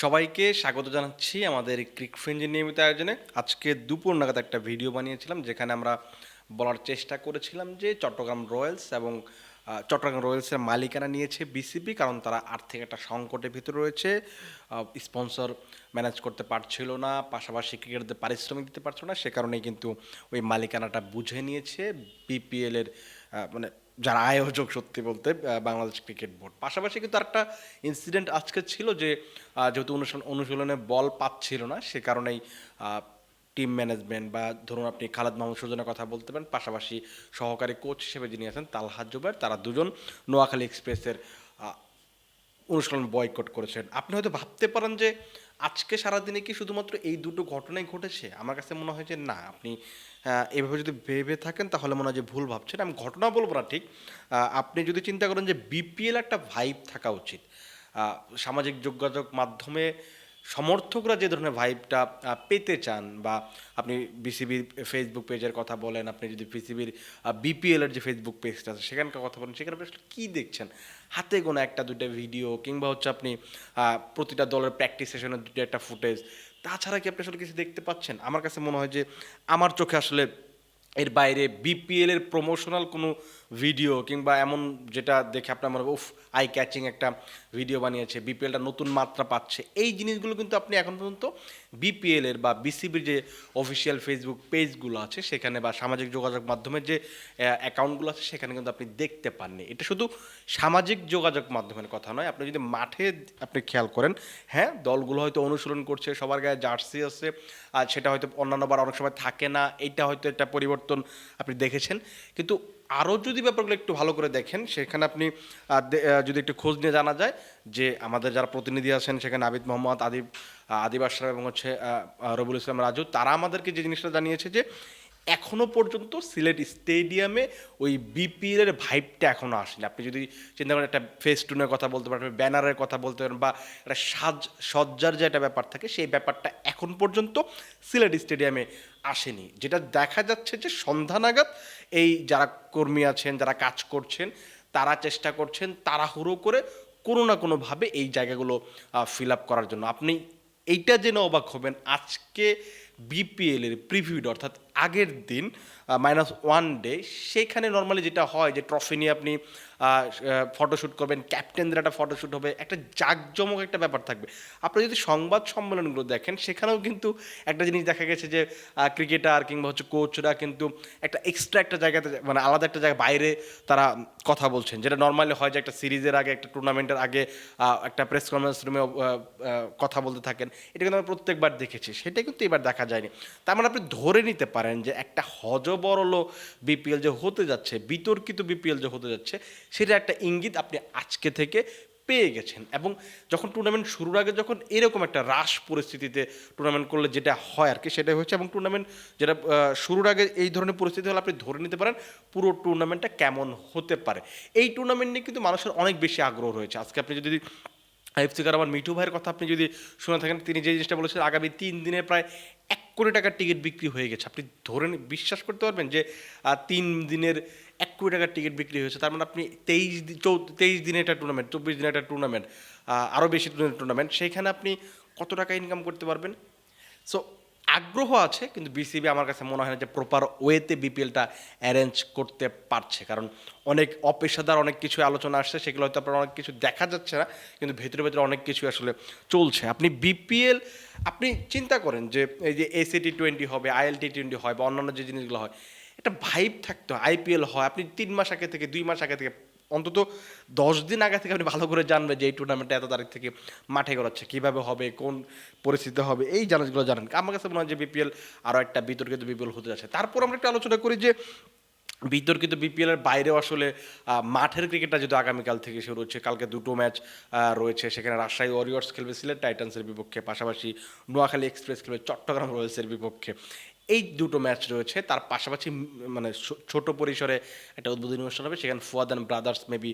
সবাইকে স্বাগত জানাচ্ছি আমাদের ক্রিকফ্রেঞ্জের নিয়মিত আয়োজনে। আজকে দুপুর নাগাদ একটা ভিডিও বানিয়েছিলাম যেখানে আমরা বলার চেষ্টা করেছিলাম যে চট্টগ্রাম রয়্যালস এবং চট্টগ্রাম রয়্যালসের মালিকানা নিয়েছে বিসিবি, কারণ তারা আর্থিক একটা সংকটের ভিতরে রয়েছে। স্পন্সর ম্যানেজ করতে পারছিল না, পাশাপাশি ক্রিকেটারদের পারিশ্রমিক দিতে পারছিল না, সে কারণেই কিন্তু ওই মালিকানাটা বুঝে নিয়েছে বিপিএলের মানে যারা আয়োজক, সত্যি বলতে বাংলাদেশ ক্রিকেট বোর্ড। পাশাপাশি কিন্তু আরেকটা ইনসিডেন্ট আজকে ছিল যে যেহেতু অনুশীলনে বল পাচ্ছিল না, সে কারণেই টিম ম্যানেজমেন্ট বা ধরুন আপনি খালেদ মাহমুদ সুজনের কথা বলতে পারেন, পাশাপাশি সহকারী কোচ হিসেবে যিনি আছেন তালহাজ জুবায়ের, তারা দুজন নোয়াখালী এক্সপ্রেসের অনুশীলন বয়কট করেছেন। আপনি হয়তো ভাবতে পারেন যে আজকে সারাদিনে কি শুধুমাত্র এই দুটো ঘটনাই ঘটেছে। আমার কাছে মনে হয় যে না, আপনি এভাবে যদি ভেবে থাকেন তাহলে মনে হয় যে ভুল ভাবছেন। আমি ঘটনা বলবো না ঠিক, আপনি যদি চিন্তা করেন যে বিপিএল একটা ভাইব থাকা উচিত। সামাজিক যোগাযোগ মাধ্যমে সমর্থকরা যে ধরনের ভাইবটা পেতে চান, বা আপনি বিসিবির ফেসবুক পেজের কথা বলেন, আপনি যদি বিসিবির বিপিএলের যে ফেসবুক পেজটা আছে সেখানকার কথা বলেন, সেখানে আপনি আসলে কী দেখছেন? হাতে গোনা একটা দুইটা ভিডিও, কিংবা হচ্ছে আপনি প্রতিটা দলের প্র্যাকটিস সেশনের দুটো একটা ফুটেজ, তাছাড়া কি আপনি আসলে কিছু দেখতে পাচ্ছেন? আমার কাছে মনে হয় যে আমার চোখে আসলে এর বাইরে বিপিএল এর প্রমোশনাল কোনো ভিডিও, কিংবা এমন যেটা দেখে আপনার মনে হবে উফ, আই ক্যাচিং একটা ভিডিও বানিয়েছে, বিপিএলটা নতুন মাত্রা পাচ্ছে, এই জিনিসগুলো কিন্তু আপনি এখন পর্যন্ত বিপিএল এর বা বিসিবির যে অফিসিয়াল ফেসবুক পেজগুলো আছে সেখানে, বা সামাজিক যোগাযোগ মাধ্যমের যে অ্যাকাউন্টগুলো আছে সেখানে কিন্তু আপনি দেখতে পাননি। এটা শুধু সামাজিক যোগাযোগ মাধ্যমের কথা নয়, আপনি যদি মাঠে আপনি খেয়াল করেন, হ্যাঁ দলগুলো হয়তো অনুশীলন করছে, সবার গায়ে জার্সি আছে, আর সেটা হয়তো অন্যান্যবার অনেক সময় থাকে না, এইটা হয়তো একটা পরিবর্তন আপনি দেখেছেন। কিন্তু আরও যদি ব্যাপারগুলো একটু ভালো করে দেখেন, সেখানে আপনি যদি একটু খোঁজ নিয়ে জানা যায় যে আমাদের যারা প্রতিনিধি আছেন সেখানে আবিদ মোহাম্মদ, আদিব আশরাফ এবং হচ্ছে রবিউল ইসলাম রাজু, তারা আমাদেরকে যে জিনিসটা জানিয়েছে যে এখনো পর্যন্ত সিলেট স্টেডিয়ামে ওই বিপিএল এর ভাইবটা এখনো আসেনি। আপনি যদি চিন্তা করেন একটা ফেস্টুনের কথা বলতে পারেন, ব্যানারের কথা বলতে পারেন, বা একটা সজ্জার যে একটা ব্যাপার থাকে, সেই ব্যাপারটা এখন পর্যন্ত সিলেট স্টেডিয়ামে আসেনি। যেটা দেখা যাচ্ছে যে সন্ধ্যা নাগাদ এই যারা কর্মী আছেন, যারা কাজ করছেন, তারা চেষ্টা করছেন তাড়াহুড়ো করে কোনো না কোনোভাবে এই জায়গাগুলো ফিল আপ করার জন্য। আপনি এইটা জেনে অবাক হবেন, আজকে বিপিএলের প্রিভিউড অর্থাৎ আগের দিন -1 ডে, সেখানে নর্মালি যেটা হয় যে ট্রফি নিয়ে আপনি ফটোশ্যুট করবেন, ক্যাপ্টেনদের একটা ফটোশ্যুট হবে, একটা জাঁকজমক একটা ব্যাপার থাকবে। আপনি যদি সংবাদ সম্মেলনগুলো দেখেন সেখানেও কিন্তু একটা জিনিস দেখা গেছে যে ক্রিকেটার কিংবা হচ্ছে কোচরা কিন্তু একটা এক্সট্রা একটা জায়গাতে, মানে আলাদা একটা জায়গায় বাইরে তারা কথা বলছেন, যেটা নর্মালি হয় যে একটা সিরিজের আগে, একটা টুর্নামেন্টের আগে একটা প্রেস কনফারেন্স রুমে কথা বলতে থাকেন। এটা কিন্তু আমরা প্রত্যেকবার দেখেছি, সেটা কিন্তু এবার দেখা যায়নি। তার মানে আপনি ধরে নিতে পারেন যে একটা হযবরল বিপিএল যে হতে যাচ্ছে, বিতর্কিত বিপিএল যে হতে যাচ্ছে, সেটা একটা ইঙ্গিত আপনি আজকে থেকে পেয়ে গেছেন। এবং যখন টুর্নামেন্ট শুরুর আগে যখন এরকম একটা রাশ পরিস্থিতিতে টুর্নামেন্ট করলে যেটা হয় আর কি, সেটাই হচ্ছে। এবং টুর্নামেন্ট যেটা শুরুর আগে এই ধরনের পরিস্থিতি হলে আপনি ধরে নিতে পারেন পুরো টুর্নামেন্টটা কেমন হতে পারে। এই টুর্নামেন্ট নিয়ে কিন্তু মানুষের অনেক বেশি আগ্রহ রয়েছে। আজকে আপনি যদি এফসিকার আমার মিঠু ভাইয়ের কথা আপনি যদি শুনে থাকেন, তিনি যে জিনিসটা বলেছেন, আগামী 3 দিনে প্রায় 1 কোটি টাকার টিকিট বিক্রি হয়ে গেছে। আপনি ধরে বিশ্বাস করতে পারবেন যে 3 দিনের 1 কোটি টাকার টিকিট বিক্রি হয়েছে? তার মানে আপনি 23 দিনের একটা টুর্নামেন্ট, 24 দিনের একটা টুর্নামেন্ট, আরও বেশি দিনের টুর্নামেন্ট, সেইখানে আপনি কত টাকা ইনকাম করতে পারবেন? সো আগ্রহ আছে, কিন্তু বিসিবি আমার কাছে মনে হয় না যে প্রপার ওয়েতে বিপিএলটা অ্যারেঞ্জ করতে পারছে। কারণ অনেক অপেশাদার অনেক কিছু আলোচনা আসছে, সেগুলো হয়তো আপনার অনেক কিছু দেখা যাচ্ছে না, কিন্তু ভেতরে ভেতরে অনেক কিছু আসলে চলছে। আপনি বিপিএল আপনি চিন্তা করেন যে এই যে এসএ T20 হবে, IL T20 হয়, বা অন্যান্য যে জিনিসগুলো হয়, একটা ভাইব থাকতো। আইপিএল হয়, আপনি 3 মাস আগে থেকে, 2 মাস আগে থেকে, অন্তত 10 দিন আগে থেকে আপনি ভালো করে জানবেন যে এই টুর্নামেন্টটা এত তারিখ থেকে মাঠে গড়াচ্ছে, কীভাবে হবে, কোন পরিস্থিতি হবে, এই জিনিসগুলো জানেন। আমার কাছে মনে হয় যে বিপিএল আরও একটা বিতর্কিত বিপিএল হতে যাচ্ছে। তারপর আমরা একটা আলোচনা করি যে বিতর্কিত বিপিএলের বাইরেও আসলে মাঠের ক্রিকেটটা যদি আগামীকাল থেকে শুরু হচ্ছে, কালকে দুটো ম্যাচ রয়েছে। সেখানে রাজশাহী ওয়ারিয়র্স খেলবে সিলেট টাইটান্সের বিপক্ষে, পাশাপাশি নোয়াখালী এক্সপ্রেস খেলবে চট্টগ্রাম রয়্যালসের বিপক্ষে। এই দুটো ম্যাচ রয়েছে। তার পাশাপাশি মানে ছোট পরিসরে একটা উদ্বোধনী অনুষ্ঠান হবে, সেখানে ফুয়াদ অ্যান্ড ব্রাদার্স মেবি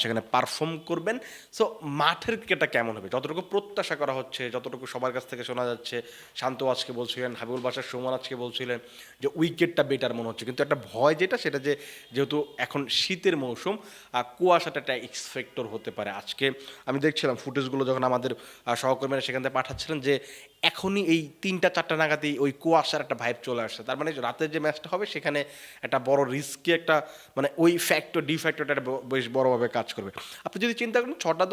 সেখানে পারফর্ম করবেন। সো মাঠের ক্রিকেটটা কেমন হবে, যতটুকু প্রত্যাশা করা হচ্ছে, যতটুকু সবার কাছ থেকে শোনা যাচ্ছে, শান্ত আজকে বলছিলেন, হাবিবুল বাশার সুমন আজকে বলছিলেন যে উইকেটটা বেটার মনে হচ্ছে, কিন্তু একটা ভয় যেটা সেটা যে যেহেতু এখন শীতের মৌসুম, কুয়াশাটা একটা এক্স ফ্যাক্টর হতে পারে। আজকে আমি দেখছিলাম ফুটেজগুলো যখন আমাদের সহকর্মীরা সেখান থেকে পাঠাচ্ছিলেন যে এখনই এই 3টা-4টা নাগাদই ওই কুয়াশার একটা ভাইব চলে আসছে। তার মানে রাতের যে ম্যাচটা হবে সেখানে একটা বড় রিস্কি একটা মানে ওই ফ্যাক্টর ডি ফ্যাক্টরটা বেশ বড়োভাবে কাজ করবে। আপনি যদি চিন্তা করেন 6টা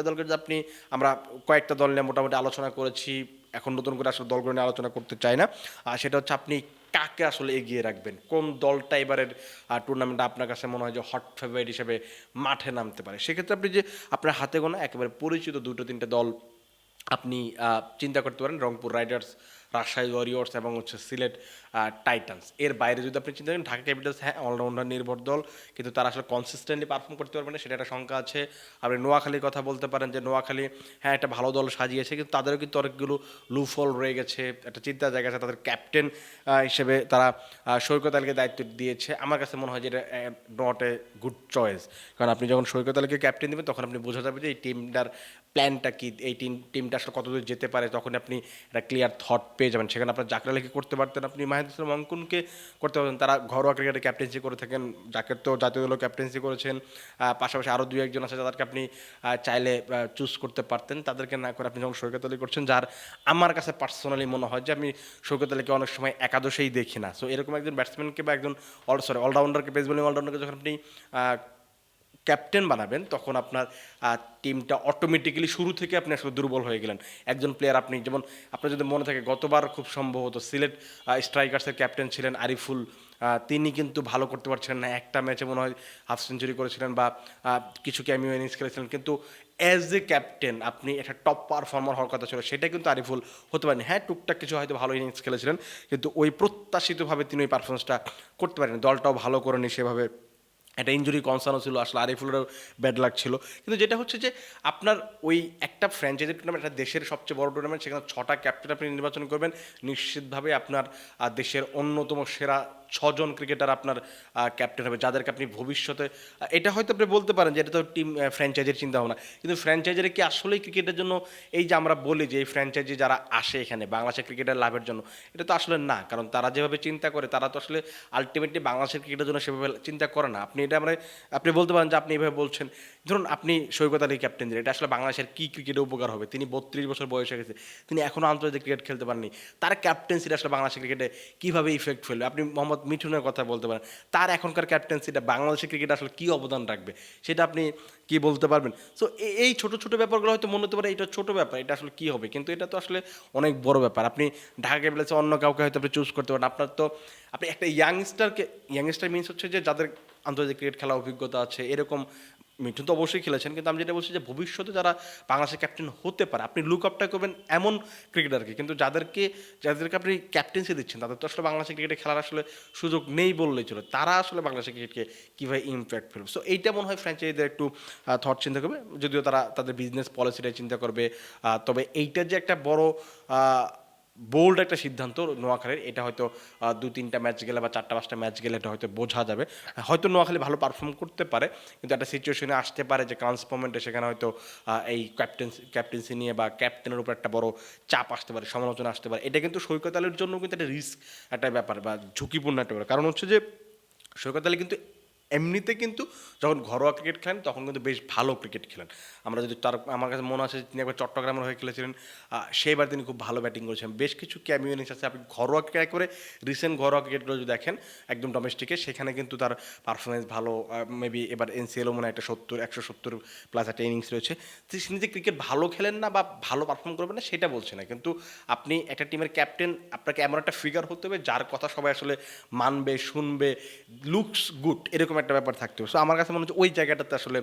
দলকে যদি আপনি, আমরা কয়েকটা দল নিয়ে মোটামুটি আলোচনা করেছি, এখন নতুন করে আসলে দলগুলো নিয়ে আলোচনা করতে চাই না। আর সেটা হচ্ছে আপনি কাকে আসলে এগিয়ে রাখবেন, কোন দলটা এবারের টুর্নামেন্টে আপনার কাছে মনে হয় যে হট ফেভারিট হিসেবে মাঠে নামতে পারে। সেক্ষেত্রে আপনি যে আপনার হাতে গোনা একেবারে পরিচিত 2-3টে দল আপনি চিন্তা করতে পারেন, রংপুর রাইডার্স, রাজশাহী ওয়ারিয়র্স এবং হচ্ছে সিলেট টাইটান্স। এর বাইরে যদি আপনি চিন্তা করেন ঢাকা ক্যাপিটালস, হ্যাঁ অলরাউন্ডার নির্ভর দল, কিন্তু তারা আসলে কনসিস্টেন্টলি পারফর্ম করতে পারবে না, সেটা একটা শঙ্কা আছে। আপনি নোয়াখালীর কথা বলতে পারেন যে নোয়াখালী হ্যাঁ একটা ভালো দল সাজিয়েছে, কিন্তু তাদেরও কিন্তু অনেকগুলো লুফল রয়ে গেছে, একটা চিন্তার জায়গা আছে। তাদের ক্যাপ্টেন হিসেবে তারা সৈকত আলীকে দায়িত্ব দিয়েছে। আমার কাছে মনে হয় যে এটা নট এ গুড চয়েস, কারণ আপনি যখন সৈকত আলীকে ক্যাপ্টেন দেবেন তখন আপনি বোঝা যাবে যে এই টিমটার প্ল্যানটা কি, এই টিমটা আসলে কতদূর যেতে পারে, তখন আপনি একটা ক্লিয়ার থট পেয়ে যাবেন। সেখানে আপনার জাকির আলীকে করতে পারতেন, আপনি মাহিদুল ইসলাম অঙ্কনকে করতে পারতেন, তারা ঘরোয়া ক্রিকেটে ক্যাপ্টেন্সি করে থাকেন। জাকির তো জাতীয় দলেও ক্যাপ্টেন্সি করেছেন, পাশাপাশি আরও 2-1 আছে যাদেরকে আপনি চাইলে চুজ করতে পারতেন, তাদেরকে না করে আপনি যখন সৈকত আলী করছেন, যার আমার কাছে পার্সোনালি মনে হয় যে আমি সৈকত আলীকে অনেক সময় একাদশেই দেখি না। সো এরকম একজন ব্যাটসম্যানকে বা একজন অলরাউন্ডারকে, পেস বোলিং অলরাউন্ডারকে যখন আপনি ক্যাপ্টেন বানাবেন, তখন আপনার টিমটা অটোমেটিক্যালি শুরু থেকে আপনি আসলে দুর্বল হয়ে গেলেন। একজন প্লেয়ার আপনি যেমন, আপনার যদি মনে থাকে গতবার খুব সম্ভবত সিলেট স্ট্রাইকার্সের ক্যাপ্টেন ছিলেন আরিফুল, তিনি কিন্তু ভালো করতে পারছিলেন না, একটা ম্যাচে মনে হয় হাফ সেঞ্চুরি করেছিলেন বা কিছু ক্যামিও ইনিংস খেলেছিলেন, কিন্তু অ্যাজ এ ক্যাপ্টেন আপনি একটা টপ পারফর্মার হওয়ার কথা ছিল, সেটা কিন্তু আরিফুল হতে পারেনি। হ্যাঁ টুকটাক কিছু হয়তো ভালো ইনিংস খেলেছিলেন, কিন্তু ওই প্রত্যাশিতভাবে তিনি ওই পারফরমেন্সটা করতে পারেন, দলটাও ভালো করেনি সেভাবে। একটা ইঞ্জুরি কনসার্নও ছিল, আসলে আরিফুলেরও ব্যাড লাক ছিল। কিন্তু যেটা হচ্ছে যে আপনার ওই একটা ফ্র্যাঞ্চাইজি টুর্নামেন্ট, একটা দেশের সবচেয়ে বড় টুর্নামেন্ট, সেখানে 6টা ক্যাপ্টেন আপনি নির্বাচন করবেন, নিশ্চিতভাবে আপনার দেশের অন্যতম সেরা 6জন ক্রিকেটার আপনার ক্যাপ্টেন হবে, যাদেরকে আপনি ভবিষ্যতে, এটা হয়তো আপনি বলতে পারেন যে এটা তো টিম ফ্র্যাঞ্চাইজির চিন্তা ভাবনা, কিন্তু ফ্র্যাঞ্চাইজির কি আসলেই ক্রিকেটের জন্য, এই যে আমরা বলি যে এই ফ্র্যাঞ্চাইজি যারা আসে এখানে বাংলাদেশের ক্রিকেটের লাভের জন্য, এটা তো আসলে না। কারণ তারা যেভাবে চিন্তা করে, তারা তো আসলে আলটিমেটলি বাংলাদেশের ক্রিকেটের জন্য সেভাবে চিন্তা করে না। আপনি এটা আমরা, আপনি বলতে পারেন যে আপনি এভাবে বলছেন, ধরুন আপনি সৈকত আলী ক্যাপ্টেন দিলেন, এটা আসলে বাংলাদেশের কী ক্রিকেটে উপকার হবে? তিনি 32 বছর বয়স হয়ে গেছে, তিনি এখনও আন্তর্জাতিক ক্রিকেট খেলতে পারেননি, তার ক্যাপ্টেন্সিটা আসলে বাংলাদেশের ক্রিকেটে কীভাবে ইফেক্ট ফেলবে? আপনি মোহাম্মদ মিঠুনের কথা বলতে পারেন, তার এখনকার ক্যাপ্টেন্সিটা বাংলাদেশের ক্রিকেটে আসলে কী অবদান রাখবে, সেটা আপনি কি বলতে পারবেন? সো এই ছোটো ছোটো ব্যাপারগুলো হয়তো মনে হতে পারে এটা ছোটো ব্যাপার, এটা আসলে কী হবে, কিন্তু এটা তো আসলে অনেক বড় ব্যাপার। আপনি ঢাকা ক্যাপিটালসে অন্য কাউকে হয়তো আপনি চুজ করতে পারেন, আপনার তো আপনি একটা ইয়াংস্টার মিনস হচ্ছে যে যাদের আন্তর্জাতিক ক্রিকেট খেলা অভিজ্ঞতা আছে, এরকম। মিঠুন তো অবশ্যই খেলেছেন, কিন্তু আমি যেটা বলছি যে ভবিষ্যতে যারা বাংলাদেশের ক্যাপ্টেন হতে পারে, আপনি লুক আপটা করবেন এমন ক্রিকেটারকে, কিন্তু যাদেরকে আপনি ক্যাপ্টেন্সি দিচ্ছেন তাদের তো আসলে বাংলাদেশের ক্রিকেটে খেলার আসলে সুযোগ নেই বললেই চলে, তারা আসলে বাংলাদেশের ক্রিকেটকে কীভাবে ইম্প্যাক্ট ফেলবে। সো এইটা মনে হয় ফ্র্যাঞ্চাইজিদের একটু থট চিন্তা করবে, যদিও তারা তাদের বিজনেস পলিসিটাই চিন্তা করবে। তবে এইটার যে একটা বড় বোল্ড একটা সিদ্ধান্ত নোয়াখালীর, এটা হয়তো 2-3টা ম্যাচ গেলে বা 4টা-5টা ম্যাচ গেলে এটা হয়তো বোঝা যাবে। হয়তো নোয়াখালী ভালো পারফর্ম করতে পারে, কিন্তু একটা সিচুয়েশনে আসতে পারে যে ক্রান্স মোমেন্টে সেখানে হয়তো এই ক্যাপ্টেন্সি নিয়ে বা ক্যাপ্টেনের উপর একটা বড় চাপ আসতে পারে, সমালোচনা আসতে পারে। এটা কিন্তু সৈকত আলীর জন্য কিন্তু একটা রিস্ক একটা ব্যাপার বা ঝুঁকিপূর্ণ একটা ব্যাপার। কারণ হচ্ছে যে সৈকত আলী কিন্তু এমনিতে কিন্তু যখন ঘরোয়া ক্রিকেট খেলেন তখন কিন্তু বেশ ভালো ক্রিকেট খেলেন। আমরা যদি তার, আমার কাছে মনে আছে তিনি একবার চট্টগ্রামের হয়ে খেলেছিলেন, সেইবার তিনি খুব ভালো ব্যাটিং করেছেন। বেশ কিছু ক্যামিও ইনিংস আছে, আপনি ঘরোয়া ক্রিকেট করে রিসেন্ট ঘরোয়া ক্রিকেটগুলো যদি দেখেন একদম ডোমেস্টিকে, সেখানে কিন্তু তার পারফরমেন্স ভালো। মেবি এবার এনসিএলও মনে হয় একটা 170+ একটা ইনিংস রয়েছে। তিনি যে ক্রিকেট ভালো খেলেন না বা ভালো পারফর্ম করবেন না সেটা বলছি না, কিন্তু আপনি একটা টিমের ক্যাপ্টেন, আপনাকে এমন একটা ফিগার হতে হবে যার কথা সবাই আসলে মানবে, শুনবে, লুকস গুড, এরকম একটা ব্যাপার থাকতে হবে। সো আমার কাছে মনে হচ্ছে ওই জায়গাটাতে আসলে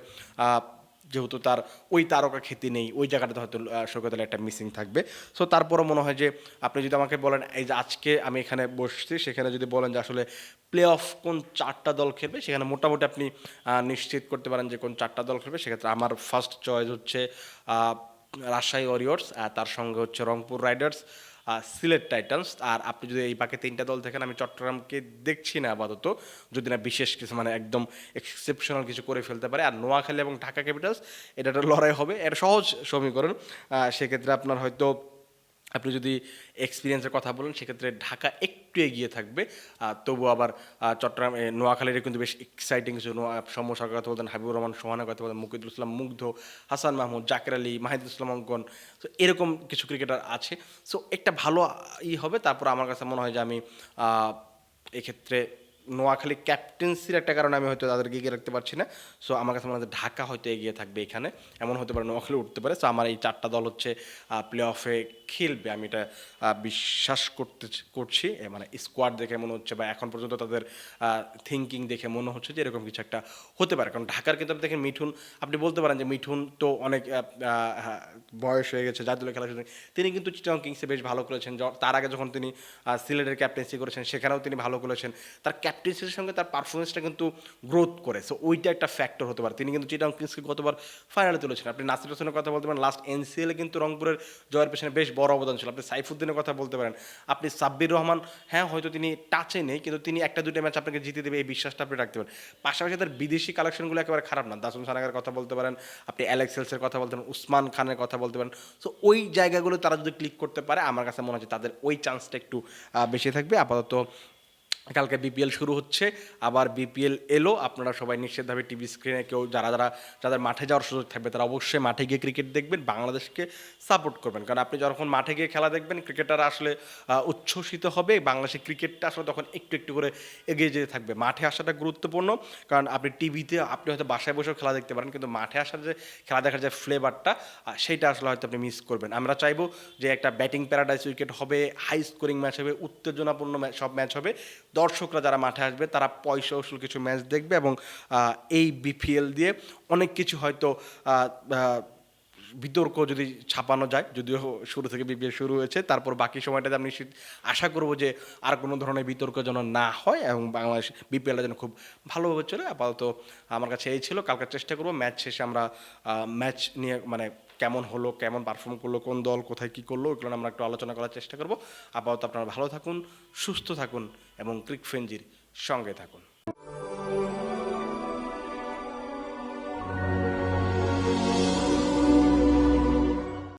যেহেতু তার ওই তারকা খ্যাতি নেই, ওই জায়গাটাতে হয়তো সৈকত আলী একটা মিসিং থাকবে। সো তারপরও মনে হয় যে আপনি যদি আমাকে বলেন এই যে আজকে আমি এখানে বসছি, সেখানে যদি বলেন যে আসলে প্লে অফ কোন 4টা দল খেলবে, সেখানে মোটামুটি আপনি নিশ্চিত করতে পারেন যে কোন 4টা দল খেলবে। সেক্ষেত্রে আমার ফার্স্ট চয়েস হচ্ছে রাজশাহী ওয়ারিয়র্স, তার সঙ্গে হচ্ছে রংপুর রাইডার্স, সিলেট টাইটান্স। আর আপনি যদি এই বাকি 3টা দল দেখেন, আমি চট্টগ্রামকে দেখছি না আপাতত, যদি না বিশেষ কিছু মানে একদম এক্সেপশনাল কিছু করে ফেলতে পারে। আর নোয়াখালী এবং ঢাকা ক্যাপিটালস, এটা একটা লড়াই হবে, এটা সহজ সমীকরণ। সেক্ষেত্রে আপনার হয়তো আপনি যদি এক্সপিরিয়েন্সের কথা বলেন, সেক্ষেত্রে ঢাকা একটু এগিয়ে থাকবে। তবু আবার চট্টগ্রাম নোয়াখালীর কিন্তু বেশ এক্সাইটিং কিছু সৌম্য সরকারের কথা বলতেন, হাবিবুর রহমান সোহানের কথা বলতেন, মুকিদুল ইসলাম মুগ্ধ, হাসান মাহমুদ, জাকের আলী, মাহিদুল ইসলাম অঙ্কন। তো এরকম কিছু ক্রিকেটার আছে। সো একটা ভালো হবে। তারপর আমার কাছে মনে হয় যে আমি এক্ষেত্রে নোয়াখালী ক্যাপ্টেন্সির একটা কারণে আমি হয়তো তাদেরকে এগিয়ে রাখতে পারছি না। সো আমার কাছে মনে হয় ঢাকা হয়তো এগিয়ে থাকবে এখানে, এমন হতে পারে নোয়াখালী উঠতে পারে। সো আমার এই 4টা দল হচ্ছে প্লে অফে খেলবে, আমি এটা বিশ্বাস করছি। মানে স্কোয়াড দেখে মনে হচ্ছে, বা এখন পর্যন্ত তাদের থিঙ্কিং দেখে মনে হচ্ছে যে এরকম কিছু একটা হতে পারে। কারণ ঢাকার কিন্তু আপনি দেখেন মিঠুন, আপনি বলতে পারেন যে মিঠুন তো অনেক বয়স হয়ে গেছে, জাতীয় খেলার জন্য তিনি কিন্তু চিটাগং কিংসে বেশ ভালো করেছেন। তার আগে যখন তিনি সিলেটের ক্যাপ্টেন্সি করেছেন, সেখানেও তিনি ভালো করেছেন। তার ক্যাপ্টেন্সির সঙ্গে তার পারফরমেন্সটা কিন্তু গ্রোথ করে। সো ওইটা একটা ফ্যাক্টর হতে পারে। তিনি কিন্তু চিটাগং কিংসকে গতবার ফাইনালে তুলেছেন। আপনি নাসির হোসেনের কথা বলতে পারেন, লাস্ট এনসিএলে কিন্তু রংপুরের জয়ের পেছনে বেশ বড় অবদান ছিল। আপনি সাইফুদ্দিনের কথা বলতে পারেন, আপনি সাব্বির রহমান, হ্যাঁ হয়তো তিনি টাচে নেই, কিন্তু তিনি 1-2টা ম্যাচ আপনাকে জিতে দেবে, এই বিশ্বাসটা আপনি রাখতে পারেন। পাশাপাশি তার বিদেশি কালেকশনগুলো একেবারে খারাপ না। দাসুম সানাগার কথা বলতে পারেন, আপনি অ্যালেক্স হেলসের কথা বলতে পারেন, উসমান খানের কথা বলতে পারেন। সো ওই জায়গাগুলো তারা যদি ক্লিক করতে পারে, আমার কাছে মনে হচ্ছে তাদের ওই চান্সটা একটু বেশি থাকবে। আপাতত কালকে বিপিএল শুরু হচ্ছে, আবার বিপিএল এলো। আপনারা সবাই নিশ্চিতভাবে টিভি স্ক্রিনে কেউ যাদের মাঠে যাওয়ার সুযোগ থাকবে, তারা অবশ্যই মাঠে গিয়ে ক্রিকেট দেখবেন, বাংলাদেশকে সাপোর্ট করবেন। কারণ আপনি যখন মাঠে গিয়ে খেলা দেখবেন, ক্রিকেটাররা আসলে উচ্ছ্বসিত হবে। বাংলাদেশের ক্রিকেটটা আসলে তখন একটু একটু করে এগিয়ে যেতে থাকবে। মাঠে আসাটা গুরুত্বপূর্ণ, কারণ আপনি টিভিতে আপনি হয়তো বাসায় বসেও খেলা দেখতে পারেন, কিন্তু মাঠে আসার যে খেলা দেখার যে ফ্লেভারটা, সেইটা আসলে হয়তো আপনি মিস করবেন। আমরা চাইবো যে একটা ব্যাটিং প্যারাডাইস উইকেট হবে, হাই স্কোরিং ম্যাচ হবে, উত্তেজনাপূর্ণ সব ম্যাচ হবে। দর্শকরা যারা মাঠে আসবে, তারা পয়সা উসুল কিছু ম্যাচ দেখবে, এবং এই বিপিএল দিয়ে অনেক কিছু হয়তো বিতর্ক যদি ছাপানো যায়, যদিও শুরু থেকে বিপিএল শুরু হয়েছে, তারপর বাকি সময়টাতে আমি নিশ্চিত আশা করব যে আর কোনো ধরনের বিতর্ক যেন না হয়, এবং বাংলাদেশ বিপিএলটা যেন খুব ভালোভাবে চলে। আপাতত আমার কাছে এই ছিল। কালকে চেষ্টা করবো ম্যাচ শেষে আমরা ম্যাচ নিয়ে মানে কেমন হলো, কেমন পারফর্ম করলো, কোন দল কোথায় কী করলো, ওগুলো আমরা একটু আলোচনা করার চেষ্টা করবো। আপাতত আপনারা ভালো থাকুন, সুস্থ থাকুন, এবং ক্রিক ফ্রেঞ্জির সঙ্গে থাকুন।